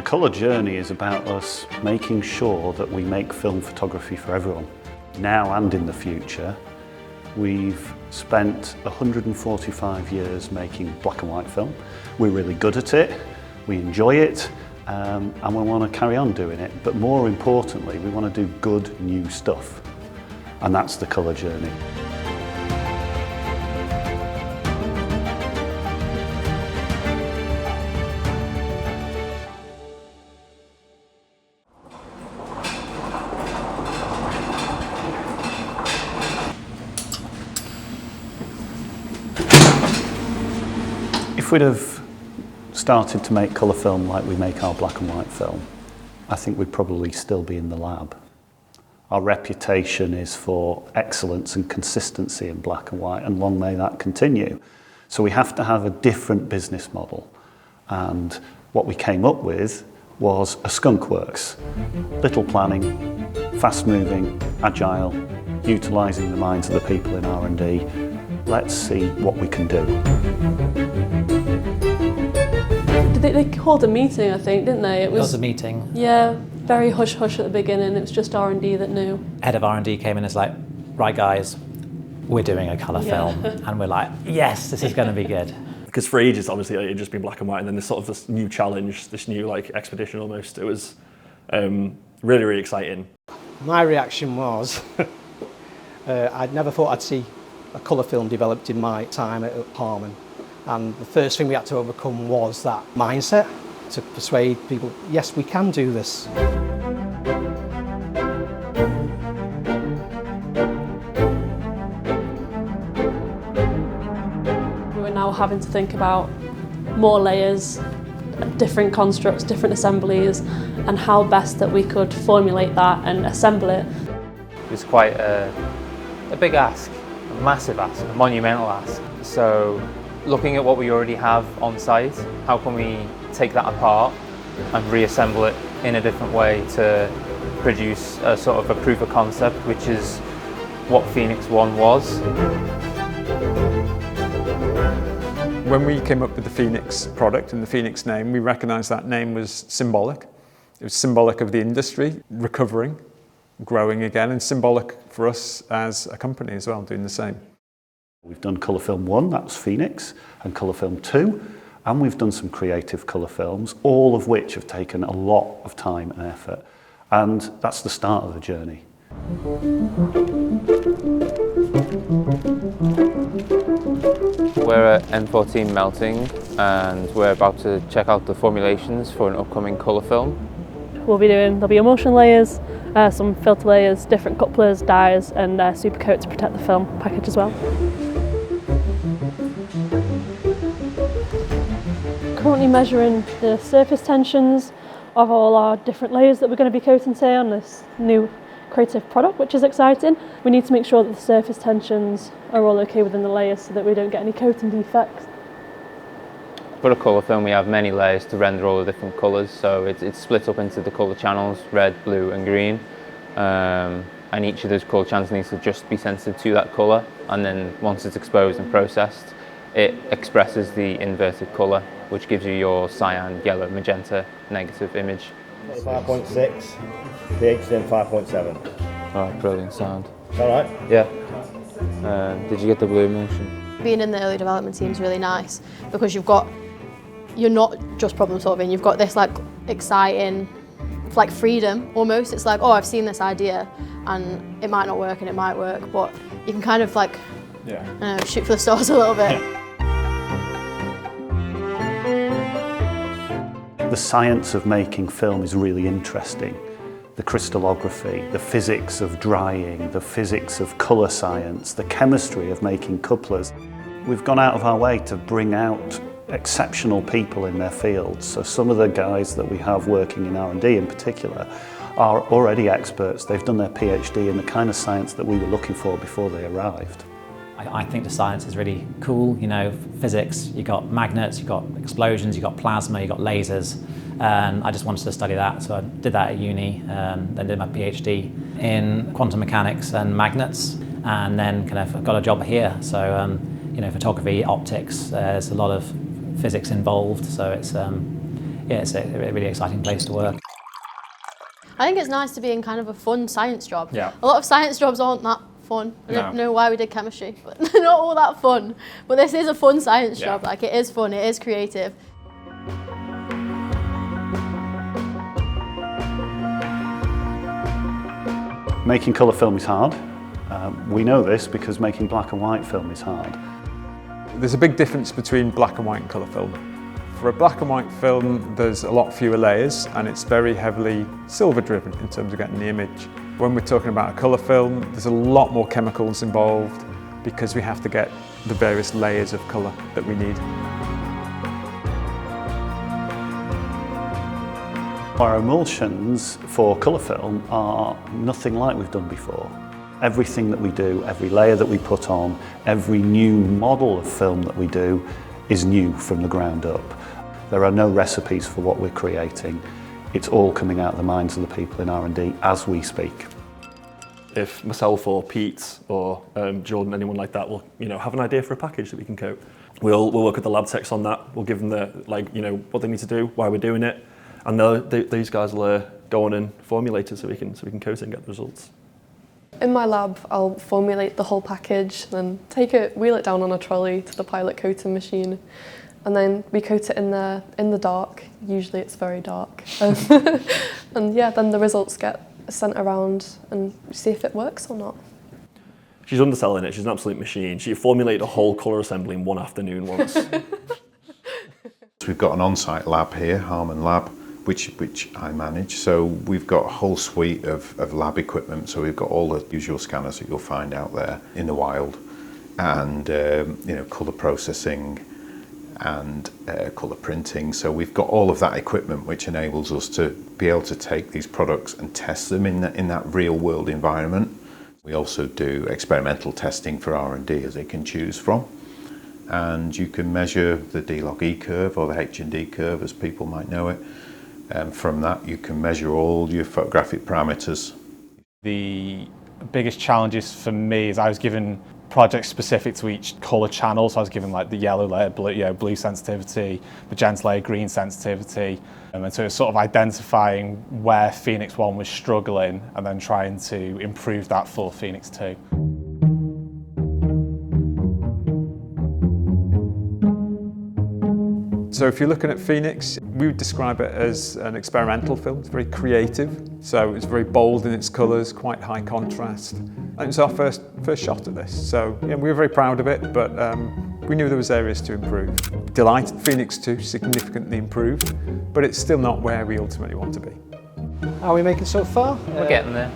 The colour journey is about us making sure that we make film photography for everyone. Now and in the future, we've spent 145 years making black and white film. We're really good at it, we enjoy it, and we want to carry on doing it. But more importantly, we want to do good new stuff. And that's the colour journey. If we'd have started to make colour film like we make our black and white film, I think we'd probably still be in the lab. Our reputation is for excellence and consistency in black and white, and long may that continue. So we have to have a different business model. And what we came up with was a skunk works. Little planning, fast moving, agile, utilising the minds of the people in R&D. Let's see what we can do. They called a meeting, I think, didn't they? It was a meeting. Yeah, very hush-hush at the beginning. It was just R&D that knew. Head of R&D came in and was like, right guys, we're doing a colour film. And we're like, yes, this is going to be good. Because for ages, obviously, it had just been black and white, and then this new challenge, this new expedition almost. It was really, really exciting. My reaction was, I'd never thought I'd see a colour film developed in my time at HARMAN. And the first thing we had to overcome was that mindset to persuade people, yes, we can do this. We're now having to think about more layers, different constructs, different assemblies, and how best that we could formulate that and assemble it. It was quite a big ask, a massive ask, a monumental ask. So looking at what we already have on site, how can we take that apart and reassemble it in a different way to produce a sort of a proof of concept, which is what Phoenix 1 was. When we came up with the Phoenix product and the Phoenix name, we recognised that name was symbolic. It was symbolic of the industry recovering, growing again, and symbolic for us as a company as well, doing the same. We've done colour film 1, that was Phoenix, and colour film 2, and we've done some creative colour films, all of which have taken a lot of time and effort. And that's the start of the journey. We're at M14 melting, and we're about to check out the formulations for an upcoming colour film. There'll be emulsion layers, some filter layers, different couplers, dyes, and super coat to protect the film package as well. Currently measuring the surface tensions of all our different layers that we're going to be coating today on this new creative product, which is exciting. We need to make sure that the surface tensions are all okay within the layers so that we don't get any coating defects. For a colour film, we have many layers to render all the different colours, so it's split up into the colour channels, red, blue and green. And each of those colour channels needs to just be sensitive to that colour, and then once it's exposed and processed, it expresses the inverted colour, which gives you your cyan, yellow, magenta, negative image. 5.6, pH 5.7. Oh, brilliant sound. All right? Yeah. Did you get the blue emulsion? Being in the early development team is really nice because you're not just problem solving, you've got this like exciting, like freedom almost. It's like, oh, I've seen this idea and it might not work and it might work, but you can kind of like, shoot for the stars a little bit. The science of making film is really interesting. The crystallography, the physics of drying, the physics of colour science, the chemistry of making couplers. We've gone out of our way to bring out exceptional people in their fields. So some of the guys that we have working in R&D in particular are already experts. They've done their PhD in the kind of science that we were looking for before they arrived. I think the science is really cool, you know, physics, you've got magnets, you've got explosions, you've got plasma, you've got lasers. I just wanted to study that, so I did that at uni, then did my PhD in quantum mechanics and magnets, and then kind of got a job here. So, you know, photography, optics, there's a lot of physics involved, so it's yeah, it's a really exciting place to work. I think it's nice to be in kind of a fun science job. Yeah. A lot of science jobs aren't that fun. I don't know why we did chemistry, but they're not all that fun. But this is a fun science job. Like, it is fun, it is creative. Making colour film is hard. We know this because making black and white film is hard. There's a big difference between black and white and colour film. For a black and white film, there's a lot fewer layers and it's very heavily silver driven in terms of getting the image. When we're talking about a colour film, there's a lot more chemicals involved because we have to get the various layers of colour that we need. Our emulsions for colour film are nothing like we've done before. Everything that we do, every layer that we put on, every new model of film that we do is new from the ground up. There are no recipes for what we're creating. It's all coming out of the minds of the people in R&D as we speak. If myself or Pete or Jordan, anyone like that, will have an idea for a package that we can coat, we'll work with the lab techs on that. We'll give them what they need to do, why we're doing it, and these guys will go on and formulate it so we can coat it and get the results. In my lab, I'll formulate the whole package, then wheel it down on a trolley to the pilot coating machine, and then we coat it in there in the dark. Usually it's very dark. And yeah, then the results get sent around and see if it works or not. She's underselling it, she's an absolute machine. She formulated a whole colour assembly in one afternoon once. We've got an on-site lab here, HARMAN Lab, which I manage. So we've got a whole suite of lab equipment. So we've got all the usual scanners that you'll find out there in the wild, and colour processing and colour printing. So we've got all of that equipment which enables us to be able to take these products and test them in that real world environment. We also do experimental testing for R&D as they can choose from. And you can measure the D-log E curve or the H&D curve as people might know it. From that you can measure all your photographic parameters. The biggest challenges for me is I was given projects specific to each colour channel, so I was given like the yellow layer, blue sensitivity, magenta layer, green sensitivity, and so it's sort of identifying where Phoenix 1 was struggling and then trying to improve that for Phoenix 2. So if you're looking at Phoenix, we would describe it as an experimental film. It's very creative, so it's very bold in its colours, quite high contrast. And it was our first shot at this, so yeah, we were very proud of it, but we knew there was areas to improve. Delighted Phoenix 2 significantly improved, but it's still not where we ultimately want to be. How are we making so far? We're getting there.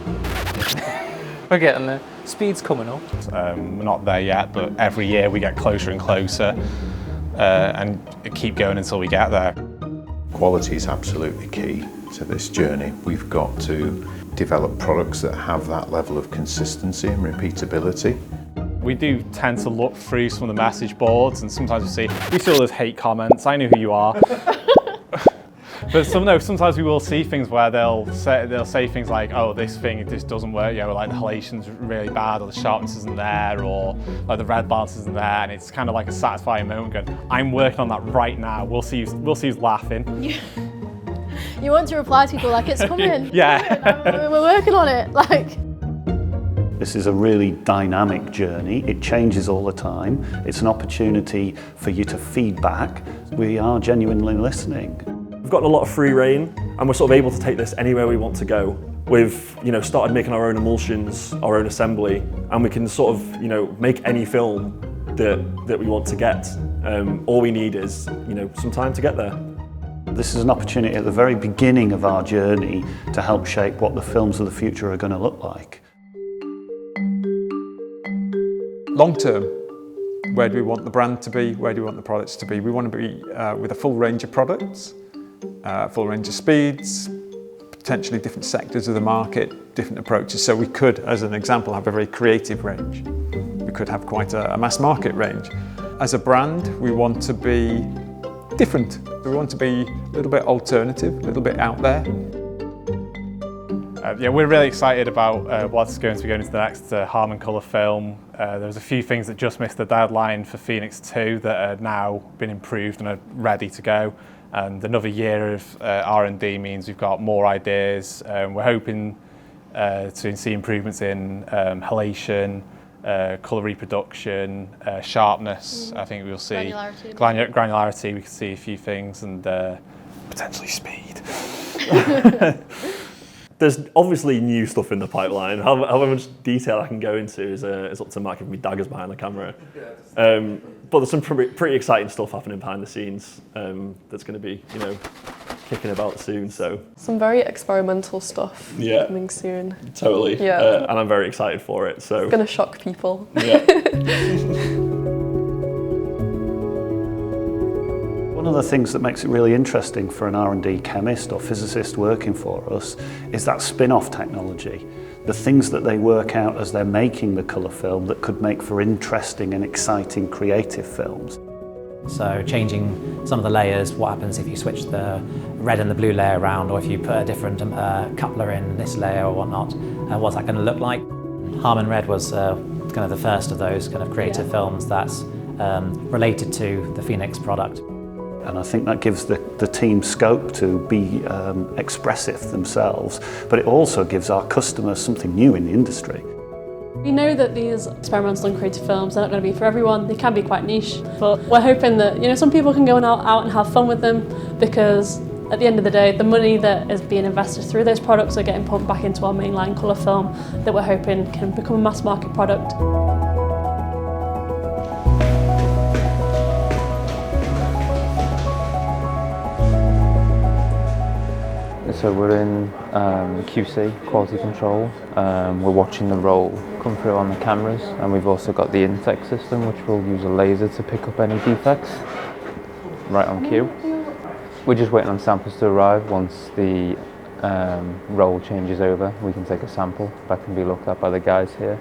We're getting there. Speed's coming up. We're not there yet, but every year we get closer and closer. And keep going until we get there. Quality is absolutely key to this journey. We've got to develop products that have that level of consistency and repeatability. We do tend to look through some of the message boards, and sometimes we see all those hate comments. I know who you are. But sometimes we will see things where they'll say things like, oh, this thing, it just doesn't work, like the halation's really bad, or the sharpness isn't there, or like the red balance isn't there, and it's kind of like a satisfying moment going, I'm working on that right now, we'll see who's laughing. You want to reply to people like, it's coming. Yeah. We're working on it. This is a really dynamic journey. It changes all the time. It's an opportunity for you to feed back. We are genuinely listening. We've got a lot of free rein, and we're sort of able to take this anywhere we want to go. We've started making our own emulsions, our own assembly, and we can sort of make any film that we want to get. All we need is some time to get there. This is an opportunity at the very beginning of our journey to help shape what the films of the future are going to look like. Long term, where do we want the brand to be? Where do we want the products to be? We want to be with a full range of products. Full range of speeds, potentially different sectors of the market, different approaches. So we could, as an example, have a very creative range. We could have quite a mass market range. As a brand, we want to be different. We want to be a little bit alternative, a little bit out there. Yeah, we're really excited about what's going to be going into the next HARMAN colour film. There's a few things that just missed the deadline for Phoenix 2 that are now been improved and are ready to go. And another year of R&D means we've got more ideas. We're hoping to see improvements in halation, colour reproduction, sharpness. I think we'll see granularity. We can see a few things, and potentially speed. There's obviously new stuff in the pipeline. How much detail I can go into is up to Matt giving me daggers behind the camera. But there's some pretty exciting stuff happening behind the scenes that's going to be, kicking about soon. So some very experimental stuff coming soon. Totally. Yeah. And I'm very excited for it. So it's going to shock people. Yeah. One of the things that makes it really interesting for an R&D chemist or physicist working for us is that spin-off technology. The things that they work out as they're making the colour film that could make for interesting and exciting creative films. So changing some of the layers, what happens if you switch the red and the blue layer around, or if you put a different coupler in this layer or whatnot, what's that going to look like? Harman Red was kind of the first of those kind of creative films that's related to the Phoenix product. And I think that gives the team scope to be expressive themselves, but it also gives our customers something new in the industry. We know that these experimental and creative films are not going to be for everyone. They can be quite niche, but we're hoping that some people can go out and have fun with them, because at the end of the day, the money that is being invested through those products are getting pumped back into our mainline colour film that we're hoping can become a mass market product. So we're in QC, quality control. We're watching the roll come through on the cameras, and we've also got the Intec system, which will use a laser to pick up any defects right on cue. We're just waiting on samples to arrive. Once the roll changes over, we can take a sample. That can be looked at by the guys here.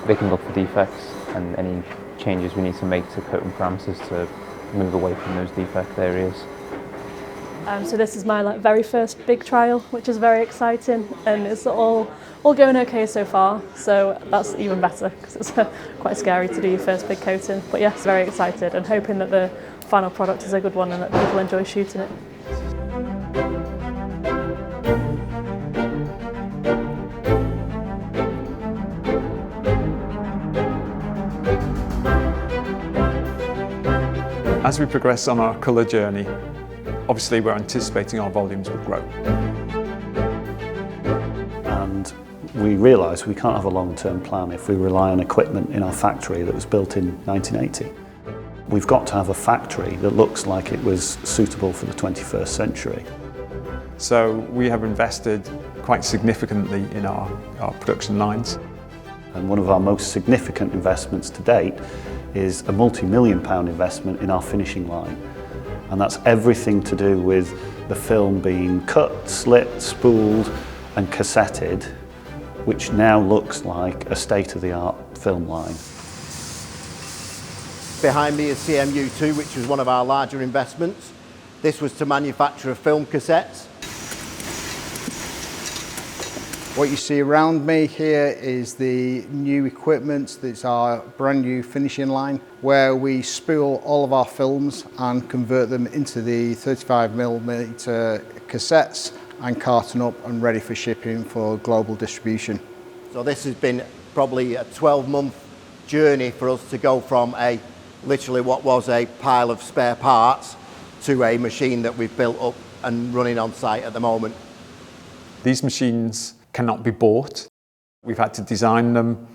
They can look for defects and any changes we need to make to coating parameters to move away from those defect areas. So this is my very first big trial, which is very exciting, and it's all going okay so far. So that's even better, because it's quite scary to do your first big coating. But yes, very excited and hoping that the final product is a good one and that people enjoy shooting it. As we progress on our colour journey, obviously we're anticipating our volumes will grow. And we realise we can't have a long-term plan if we rely on equipment in our factory that was built in 1980. We've got to have a factory that looks like it was suitable for the 21st century. So we have invested quite significantly in our production lines. And one of our most significant investments to date is a multi-million-pound investment in our finishing line. And that's everything to do with the film being cut, slit, spooled and cassetted, which now looks like a state-of-the-art film line. Behind me is CMU2, which was one of our larger investments. This was to manufacture a film cassette. What you see around me here is the new equipment. It's our brand new finishing line where we spool all of our films and convert them into the 35mm cassettes and carton up and ready for shipping for global distribution. So this has been probably a 12-month journey for us to go from literally what was a pile of spare parts to a machine that we've built up and running on site at the moment. These machines cannot be bought. We've had to design them,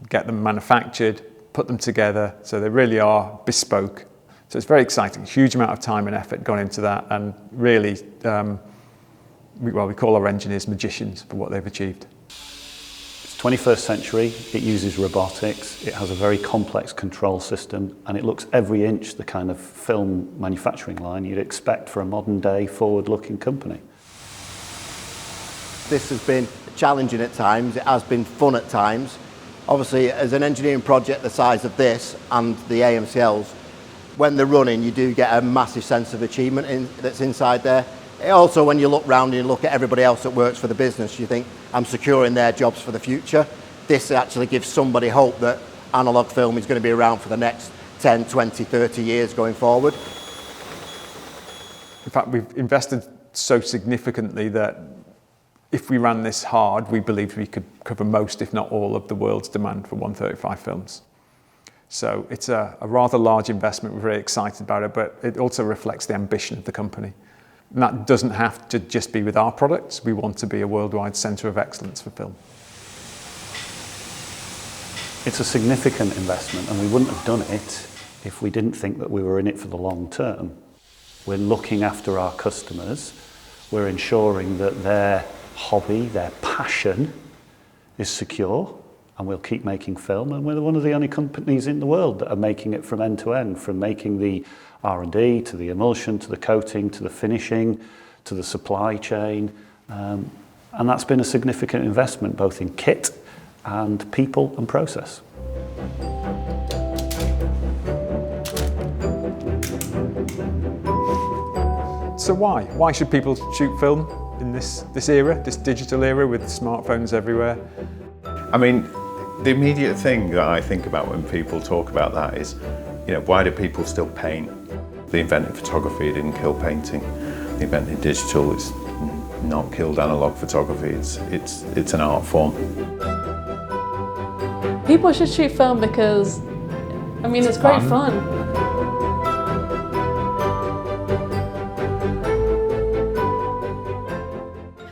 get them manufactured, put them together, so they really are bespoke. So it's very exciting, huge amount of time and effort gone into that, and really, we call our engineers magicians for what they've achieved. It's 21st century, it uses robotics, it has a very complex control system, and it looks every inch the kind of film manufacturing line you'd expect for a modern day forward-looking company. This has been challenging at times, it has been fun at times. Obviously, as an engineering project the size of this and the AMCLs, when they're running, you do get a massive sense of achievement that's inside there. Also, when you look round and you look at everybody else that works for the business, you think, I'm securing their jobs for the future. This actually gives somebody hope that analogue film is going to be around for the next 10, 20, 30 years going forward. fact, we've invested so significantly that if we ran this hard, we believed we could cover most, if not all, of the world's demand for 135 films. So it's a rather large investment. We're very excited about it, but it also reflects the ambition of the company. And that doesn't have to just be with our products. We want to be a worldwide centre of excellence for film. It's a significant investment, and we wouldn't have done it if we didn't think that we were in it for the long term. We're looking after our customers. We're ensuring that their hobby, their passion is secure, and we'll keep making film. And we're one of the only companies in the world that are making it from end to end, from making the R&D to the emulsion, to the coating, to the finishing, to the supply chain. And that's been a significant investment, both in kit and people and process. So why? Why should people shoot film in this era, this digital era with smartphones everywhere? I mean, the immediate thing that I think about when people talk about that is, you know, why do people still paint? They invented photography, it didn't kill painting. They invented digital, it's not killed analogue photography, it's an art form. People should shoot film because, I mean, it's great fun.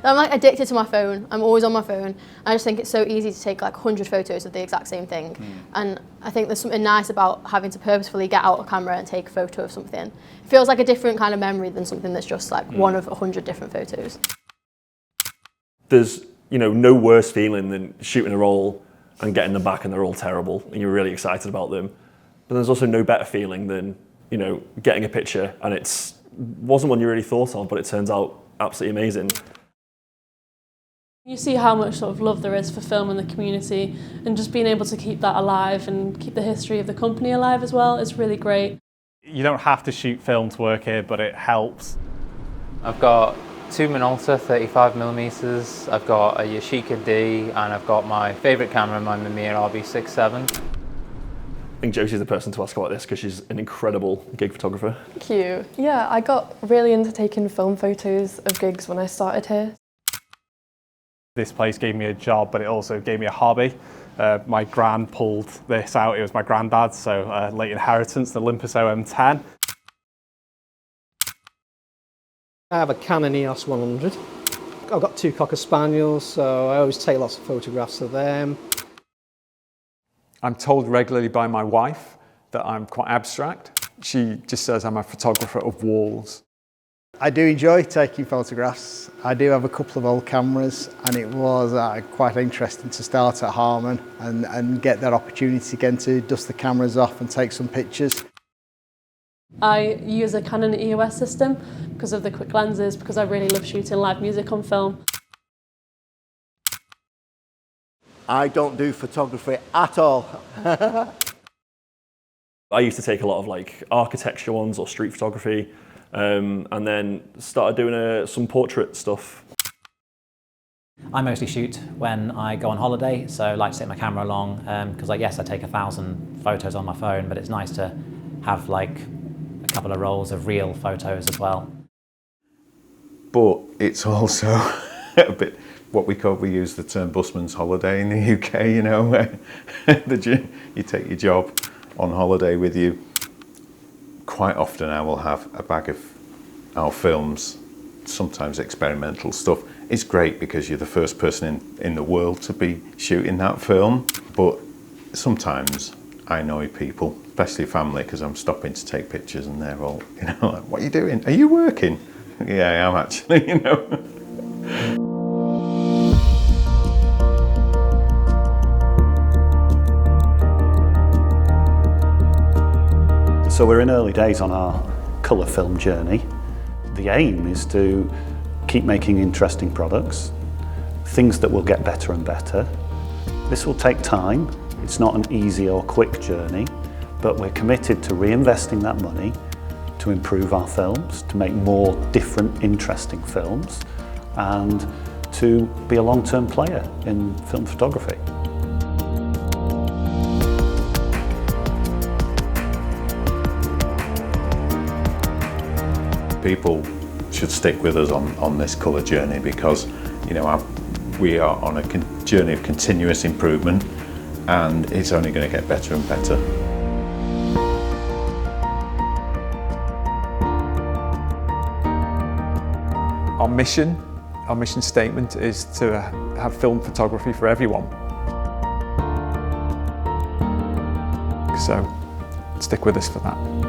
I'm like addicted to my phone. I'm always on my phone. I just think it's so easy to take like 100 photos of the exact same thing. And I think there's something nice about having to purposefully get out a camera and take a photo of something. It feels like a different kind of memory than something that's just like one of 100 different photos. There's, you know, no worse feeling than shooting a roll and getting them back and they're all terrible and you're really excited about them. But there's also no better feeling than, you know, getting a picture and wasn't one you really thought of, but it turns out absolutely amazing. You see how much sort of love there is for film in the community, and just being able to keep that alive and keep the history of the company alive as well is really great. You don't have to shoot film to work here, but it helps. I've got two Minolta 35mm, I've got a Yashica D, and I've got my favourite camera, my Mamiya RB67. I think Josie's the person to ask about this because she's an incredible gig photographer. Thank you. Yeah, I got really into taking film photos of gigs when I started here. This place gave me a job, but it also gave me a hobby. My gran pulled this out. It was my granddad's, so late inheritance, the Olympus OM10. I have a Canon EOS 100. I've got two Cocker Spaniels, so I always take lots of photographs of them. I'm told regularly by my wife that I'm quite abstract. She just says I'm a photographer of walls. I do enjoy taking photographs. I do have a couple of old cameras, and it was quite interesting to start at Harman and get that opportunity again to dust the cameras off and take some pictures. I use a Canon EOS system because of the quick lenses, because I really love shooting live music on film. I don't do photography at all. I used to take a lot of like architecture ones or street photography. And then started doing some portrait stuff. I mostly shoot when I go on holiday, so I like to take my camera along because, like, yes, I take 1,000 photos on my phone, but it's nice to have like a couple of rolls of real photos as well. But it's also a bit what we use the term busman's holiday in the UK, you know, where you take your job on holiday with you. Quite often I will have a bag of our films, sometimes experimental stuff. It's great because you're the first person in the world to be shooting that film, but sometimes I annoy people, especially family, because I'm stopping to take pictures and they're all, you know, like, what are you doing? Are you working? Yeah, I am actually, you know. So we're in early days on our colour film journey. The aim is to keep making interesting products, things that will get better and better. This will take time. It's not an easy or quick journey, but we're committed to reinvesting that money to improve our films, to make more different, interesting films, and to be a long-term player in film photography. People should stick with us on this colour journey, because we are on a journey of continuous improvement, and it's only going to get better and better. Our mission statement is to have film photography for everyone. So stick with us for that.